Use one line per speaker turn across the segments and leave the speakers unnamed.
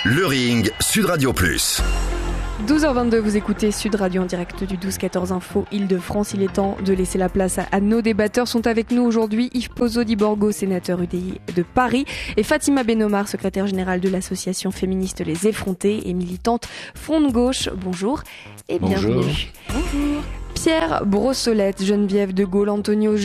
Le Ring, Sud Radio Plus.
12h22, vous écoutez Sud Radio en direct du 12-14 Info Île-de-France. Il est temps de laisser la place à nos débatteurs. Sont avec nous aujourd'hui Yves Pozzo di Borgo, sénateur UDI de Paris, et Fatima Benomar, secrétaire générale de l'association féministe Les Effrontés et militante Front de Gauche. Bonjour et bienvenue. Bonjour. Pierre Brossolette, Geneviève de Gaulle, Antonio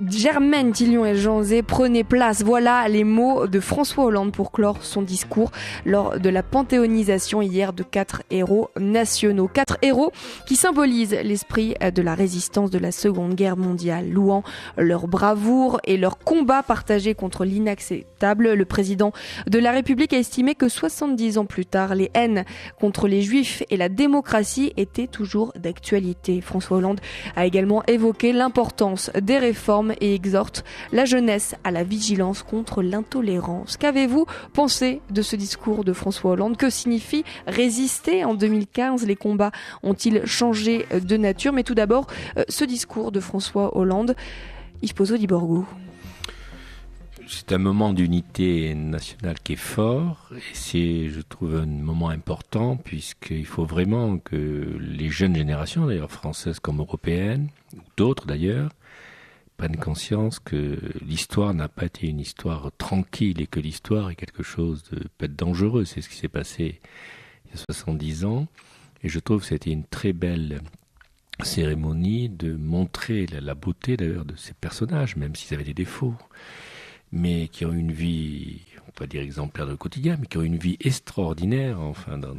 Germaine Tillion et Jean Zé, prenez place. Voilà les mots de François Hollande pour clore son discours lors de la panthéonisation hier de 4 héros nationaux. 4 héros qui symbolisent l'esprit de la résistance de la Seconde Guerre mondiale, louant leur bravoure et leur combat partagé contre l'inacceptable. Le président de la République a estimé que 70 ans plus tard, les haines contre les Juifs et la démocratie étaient toujours d'actualité. François Hollande a également évoqué l'importance des réformes et exhorte la jeunesse à la vigilance contre l'intolérance. Qu'avez-vous pensé de ce discours de François Hollande ? Que signifie résister en 2015 ? Les combats ont-ils changé de nature ? Mais tout d'abord, ce discours de François Hollande. Yves Pozzo di Borgo.
C'est un moment d'unité nationale qui est fort et c'est, je trouve, un moment important puisqu'il faut vraiment que les jeunes générations, d'ailleurs françaises comme européennes, ou d'autres d'ailleurs, prennent conscience que l'histoire n'a pas été une histoire tranquille et que l'histoire est quelque chose de peut-être dangereux. C'est ce qui s'est passé il y a 70 ans et je trouve que c'était une très belle cérémonie de montrer la beauté d'ailleurs de ces personnages, même s'ils avaient des défauts, mais qui ont une vie, on peut pas dire exemplaire de quotidien, mais qui ont une vie extraordinaire, enfin, dans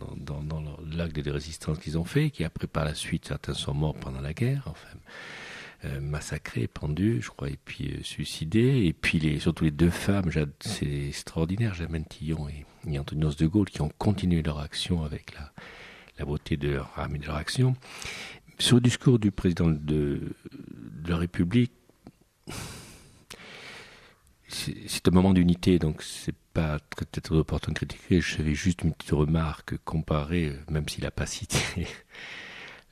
l'acte de résistance qu'ils ont fait, qui après, par la suite, certains sont morts pendant la guerre, enfin, massacrés, pendus, je crois, et puis suicidés, et puis surtout les deux femmes, c'est extraordinaire, Germaine Tillion et Antoine de Gaulle, qui ont continué leur action avec la beauté de leur âme et de leur action. Sur le discours du président de la République, c'est un moment d'unité, donc c'est pas peut-être opportun de critiquer. Je fais juste une petite remarque comparée, même s'il n'a pas cité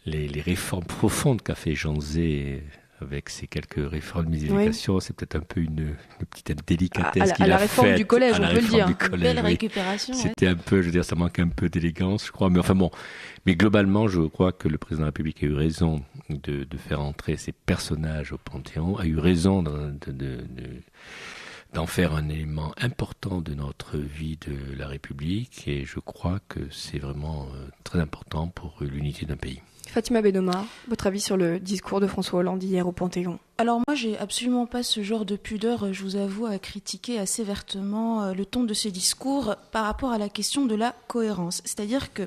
les réformes profondes qu'a fait Jean Zé avec ces quelques réformes de l'éducation. Oui. C'est peut-être un peu une petite délicatesse qu'il a faite.
À la réforme du collège, on peut le dire.
Une belle
récupération.
C'était un peu, je veux dire, ça manque un peu d'élégance, je crois. Mais enfin bon, mais globalement, je crois que le président de la République a eu raison de faire entrer ces personnages au Panthéon, a eu raison d'en faire un élément important de notre vie de la République et je crois que c'est vraiment très important pour l'unité d'un pays.
Fatima Benomar, votre avis sur le discours de François Hollande hier au Panthéon ?
Alors moi, j'ai absolument pas ce genre de pudeur, je vous avoue, à critiquer assez vertement le ton de ces discours par rapport à la question de la cohérence. C'est-à-dire que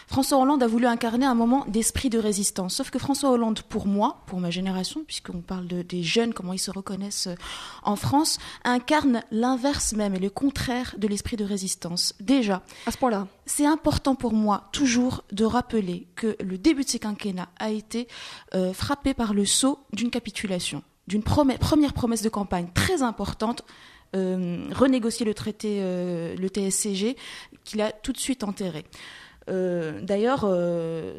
François Hollande a voulu incarner un moment d'esprit de résistance. Sauf que François Hollande, pour moi, pour ma génération, puisqu'on parle des jeunes, comment ils se reconnaissent en France, incarne l'inverse même et le contraire de l'esprit de résistance. Déjà,
à ce point-là,
c'est important pour moi toujours de rappeler que le début de ces quinquennats a été frappé par le sceau d'une capitulation, d'une première promesse de campagne très importante, renégocier le traité, le TSCG, qu'il a tout de suite enterré. D'ailleurs,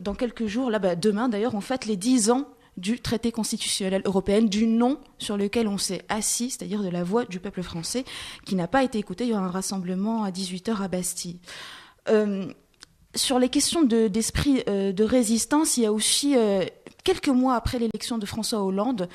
dans quelques jours, demain d'ailleurs, on fête les 10 ans du traité constitutionnel européen, du nom sur lequel on s'est assis, c'est-à-dire de la voix du peuple français, qui n'a pas été écoutée. Il y aura un rassemblement à 18h à Bastille. Sur les questions d'esprit de résistance, il y a aussi, quelques mois après l'élection de François Hollande,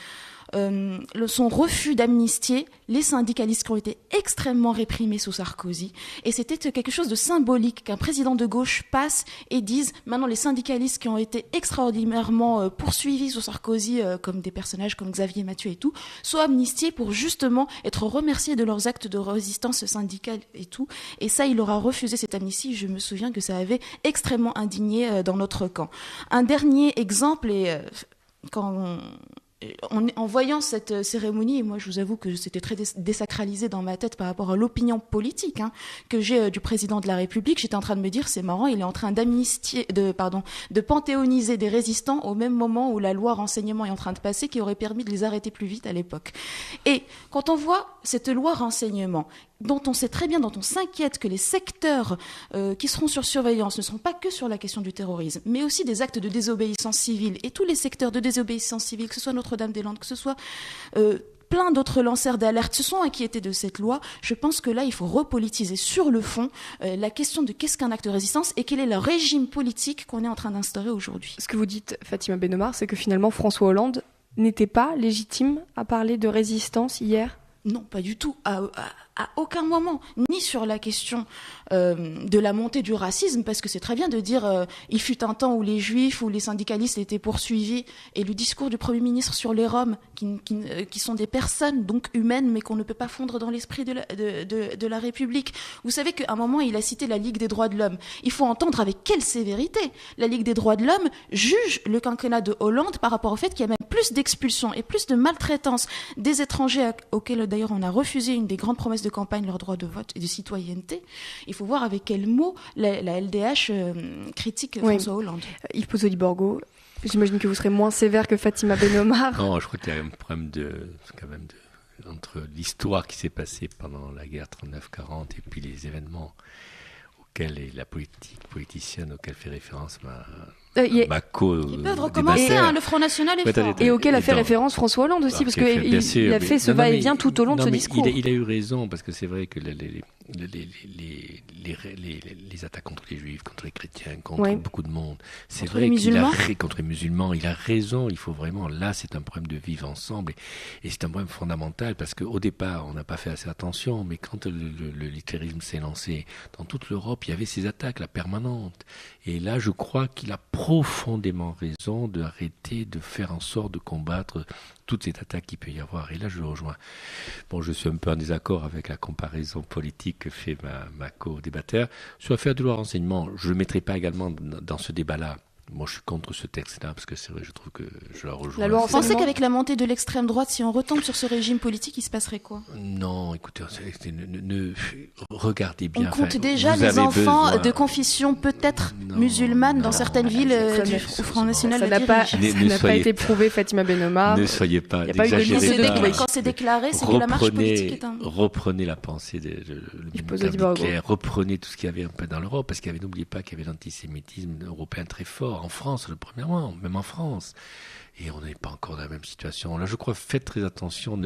son refus d'amnistier les syndicalistes qui ont été extrêmement réprimés sous Sarkozy. Et c'était quelque chose de symbolique qu'un président de gauche passe et dise maintenant les syndicalistes qui ont été extraordinairement poursuivis sous Sarkozy, comme des personnages comme Xavier Mathieu et tout, soient amnistiés pour justement être remerciés de leurs actes de résistance syndicale et tout. Et ça, il aura refusé cette amnistie. Je me souviens que ça avait extrêmement indigné dans notre camp. Un dernier exemple, et en voyant cette cérémonie, et moi je vous avoue que c'était très désacralisé dans ma tête par rapport à l'opinion politique que j'ai du président de la République, j'étais en train de me dire c'est marrant, il est en train de panthéoniser des résistants au même moment où la loi renseignement est en train de passer qui aurait permis de les arrêter plus vite à l'époque. Et quand on voit cette loi renseignement, dont on sait très bien, dont on s'inquiète que les secteurs qui seront sur surveillance ne seront pas que sur la question du terrorisme, mais aussi des actes de désobéissance civile, et tous les secteurs de désobéissance civile, que ce soit Notre-Dame-des-Landes, que ce soit plein d'autres lanceurs d'alerte se sont inquiétés de cette loi. Je pense que là, il faut repolitiser sur le fond la question de qu'est-ce qu'un acte de résistance et quel est le régime politique qu'on est en train d'instaurer aujourd'hui.
Ce que vous dites, Fatima Benomar, c'est que finalement François Hollande n'était pas légitime à parler de résistance hier ?
Non, pas du tout. À aucun moment, ni sur la question de la montée du racisme, parce que c'est très bien de dire il fut un temps où les juifs ou les syndicalistes étaient poursuivis, et le discours du Premier ministre sur les Roms, qui sont des personnes donc humaines, mais qu'on ne peut pas fondre dans l'esprit de la République. Vous savez qu'à un moment, il a cité la Ligue des droits de l'homme. Il faut entendre avec quelle sévérité la Ligue des droits de l'homme juge le quinquennat de Hollande par rapport au fait qu'il y a même plus d'expulsions et plus de maltraitance des étrangers auxquels d'ailleurs on a refusé une des grandes promesses de campagne, leur droit de vote et de citoyenneté. Il faut voir avec quels mots la LDH critique François Hollande.
Yves Pozzoli-Borgo, j'imagine que vous serez moins sévère que Fatima Benomar.
Non, je crois qu'il y a un problème entre l'histoire qui s'est passée pendant la guerre 39-40 et puis les événements auxquels la politicienne auquel fait référence
ils peuvent recommencer le Front National est fort.
Et auquel a fait référence François Hollande aussi, parce qu'il a fait ce va-et-vient tout au long de ce discours.
Il a eu raison, parce que c'est vrai que les attaques contre les juifs, contre les chrétiens, contre beaucoup de monde, c'est vrai contre les musulmans, il a raison, il faut vraiment, là c'est un problème de vivre ensemble, et c'est un problème fondamental, parce qu'au départ on n'a pas fait assez attention, mais quand le littérisme s'est lancé dans toute l'Europe, il y avait ces attaques là, permanentes, et là je crois qu'il a profondément raison d'arrêter de faire en sorte de combattre toutes ces attaques qu'il peut y avoir. Et là, je le rejoins. Bon, je suis un peu en désaccord avec la comparaison politique que fait ma co-débatteur. Sur l'affaire de loi renseignement, je ne le mettrai pas également dans ce débat-là. Moi, je suis contre ce texte-là, parce que c'est vrai, je trouve que je la rejoins.
Vous pensez qu'avec la montée de l'extrême droite, si on retombe sur ce régime politique, il se passerait quoi ?
Non, écoutez, regardez bien.
On compte déjà les enfants de confession peut-être musulmane dans certaines villes du Front National.
Ça n'a pas été prouvé, Fatima Benomar.
Ne soyez pas
exagérés. Quand c'est déclaré, c'est que la marche politique est un...
Reprenez la pensée de Hitler, reprenez tout ce qu'il y avait un peu dans l'Europe, parce qu'il y avait, n'oubliez pas qu'il y avait l'antisémitisme européen très fort. En France, le premièrement, même en France. Et on n'est pas encore dans la même situation. Là, je crois, faites très attention.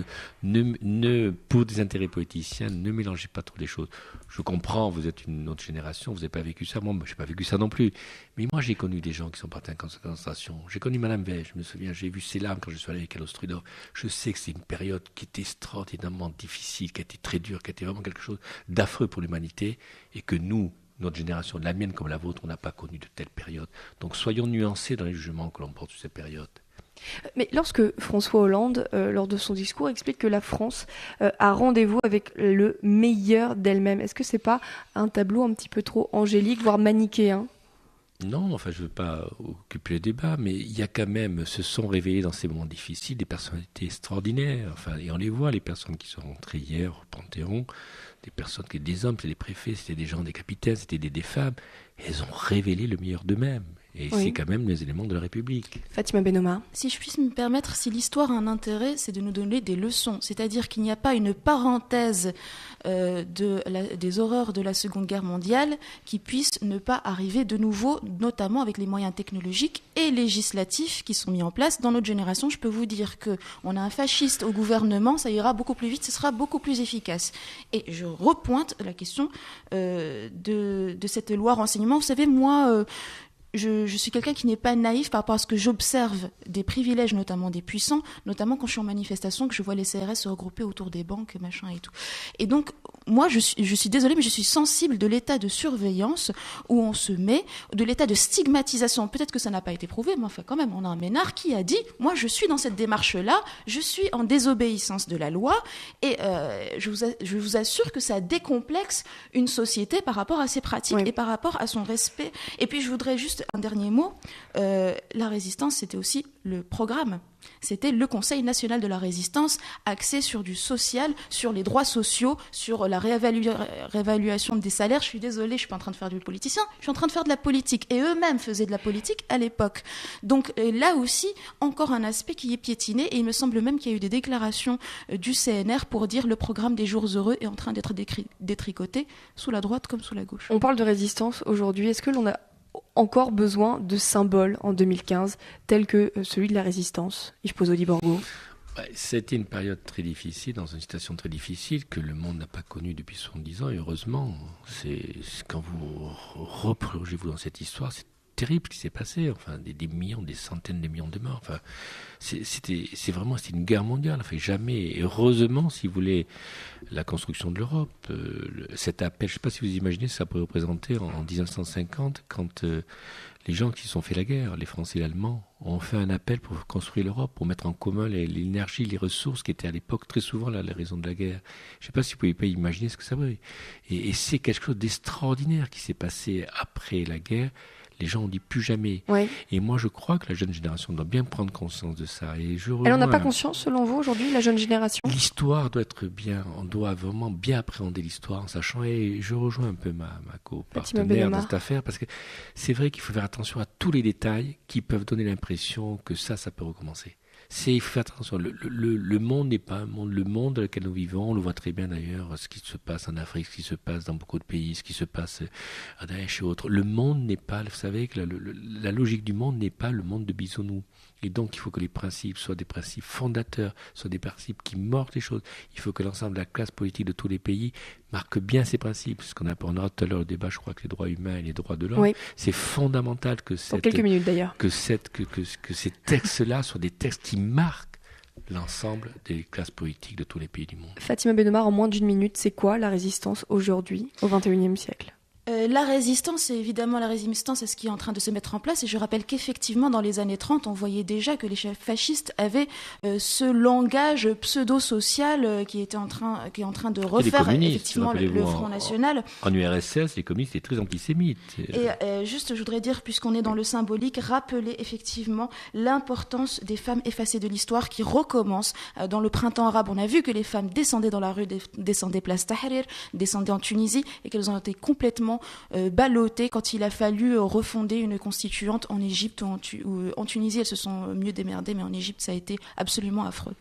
Pour des intérêts politiciens, ne mélangez pas trop les choses. Je comprends, vous êtes une autre génération, vous n'avez pas vécu ça. Moi, je n'ai pas vécu ça non plus. Mais moi, j'ai connu des gens qui sont partis en concentration. J'ai connu Madame Veil, je me souviens, j'ai vu ses larmes quand je suis allé avec Alostridov. Je sais que c'est une période qui était extraordinairement difficile, qui a été très dure, qui a été vraiment quelque chose d'affreux pour l'humanité, et que nous, notre génération, la mienne comme la vôtre, on n'a pas connu de telle période. Donc soyons nuancés dans les jugements que l'on porte sur cette période.
Mais lorsque François Hollande, lors de son discours, explique que la France a rendez-vous avec le meilleur d'elle-même, est-ce que c'est pas un tableau un petit peu trop angélique, voire manichéen ?
Non, enfin, je ne veux pas occuper le débat, mais il y a quand même, se sont révélés dans ces moments difficiles des personnalités extraordinaires. Enfin, et on les voit, les personnes qui sont rentrées hier au Panthéon, des personnes qui étaient des hommes, c'était des préfets, c'était des gens, des capitaines, c'était des femmes. Elles ont révélé le meilleur d'eux-mêmes. Et c'est quand même les éléments de la République.
Fatima Benomar.
Si je puisse me permettre, si l'histoire a un intérêt, c'est de nous donner des leçons. C'est-à-dire qu'il n'y a pas une parenthèse des horreurs de la Seconde Guerre mondiale qui puisse ne pas arriver de nouveau, notamment avec les moyens technologiques et législatifs qui sont mis en place. Dans notre génération, je peux vous dire qu'on a un fasciste au gouvernement, ça ira beaucoup plus vite, ce sera beaucoup plus efficace. Et je repointe la question de cette loi renseignement. Vous savez, moi... Je suis quelqu'un qui n'est pas naïf par rapport à ce que j'observe des privilèges, notamment des puissants, notamment quand je suis en manifestation, que je vois les CRS se regrouper autour des banques, machin et tout. Et donc, moi, je suis désolée, mais je suis sensible de l'état de surveillance où on se met, de l'état de stigmatisation. Peut-être que ça n'a pas été prouvé, mais enfin, quand même, on a un Ménard qui a dit, moi, je suis dans cette démarche-là, je suis en désobéissance de la loi, et je vous assure que ça décomplexe une société par rapport à ses pratiques et par rapport à son respect. Et puis, je voudrais juste un dernier mot. La résistance, c'était aussi le programme. C'était le Conseil national de la résistance, axé sur du social, sur les droits sociaux, sur la réévaluation des salaires. Je suis désolée, je ne suis pas en train de faire du politicien, je suis en train de faire de la politique. Et eux-mêmes faisaient de la politique à l'époque. Donc là aussi, encore un aspect qui est piétiné. Et il me semble même qu'il y a eu des déclarations du CNR pour dire le programme des jours heureux est en train d'être détricoté sous la droite comme sous la gauche.
On parle de résistance aujourd'hui. Est-ce que l'on a encore besoin de symboles en 2015 tels que celui de la résistance? Yves Pozzoli-Borgo.
C'était une période très difficile, dans une situation très difficile que le monde n'a pas connue depuis 70 ans. Et heureusement, quand vous replongez-vous dans cette histoire, c'est terrible ce qui s'est passé. Enfin, des millions, des centaines de millions de morts. Enfin, c'était une guerre mondiale. Enfin, jamais. Et heureusement, si vous voulez, la construction de l'Europe, cet appel, je ne sais pas si vous imaginez ce que ça pourrait représenter en 1950, quand les gens qui se sont fait la guerre, les Français et les Allemands, ont fait un appel pour construire l'Europe, pour mettre en commun l'énergie, les ressources qui étaient à l'époque très souvent la raison de la guerre. Je ne sais pas si vous pouvez pas imaginer ce que ça veut. Et c'est quelque chose d'extraordinaire qui s'est passé après la guerre. Les gens ont dit plus jamais.
Oui.
Et moi, je crois que la jeune génération doit bien prendre conscience de ça. Et
elle n'en a pas conscience, selon vous, aujourd'hui, la jeune génération ?
L'histoire doit être bien. On doit vraiment bien appréhender l'histoire en sachant. Et je rejoins un peu ma co-partenaire dans cette affaire, parce que c'est vrai qu'il faut faire attention à tous les détails qui peuvent donner l'impression que ça peut recommencer. Il faut faire attention. Le monde n'est pas un monde. Le monde dans lequel nous vivons, on le voit très bien d'ailleurs, ce qui se passe en Afrique, ce qui se passe dans beaucoup de pays, ce qui se passe à Daesh et autres. Le monde n'est pas, vous savez que la logique du monde n'est pas le monde de bisounours. Et donc, il faut que les principes soient des principes fondateurs, soient des principes qui mordent les choses. Il faut que l'ensemble de la classe politique de tous les pays marque bien ces principes. Ce qu'on aura tout à l'heure au débat, je crois que les droits humains et les droits de l'homme, c'est fondamental que
dans quelques minutes d'ailleurs.
Que ces textes-là soient des textes qui marquent l'ensemble des classes politiques de tous les pays du monde.
Fatima Benomar, en moins d'une minute, c'est quoi la résistance aujourd'hui, au XXIe siècle ?
La résistance, c'est évidemment la résistance à ce qui est en train de se mettre en place. Et je rappelle qu'effectivement, dans les années 30, on voyait déjà que les chefs fascistes avaient ce langage pseudo-social qui est en train de refaire effectivement le Front National.
En URSS, les communistes étaient très antisémites.
Et juste, je voudrais dire, puisqu'on est dans le symbolique, rappeler effectivement l'importance des femmes effacées de l'histoire qui recommencent. Dans le printemps arabe, on a vu que les femmes descendaient dans la rue, descendaient place Tahrir, descendaient en Tunisie, et qu'elles ont été complètement ballottées quand il a fallu refonder une constituante en Égypte ou en Tunisie. Elles se sont mieux démerdées, mais en Égypte, ça a été absolument affreux.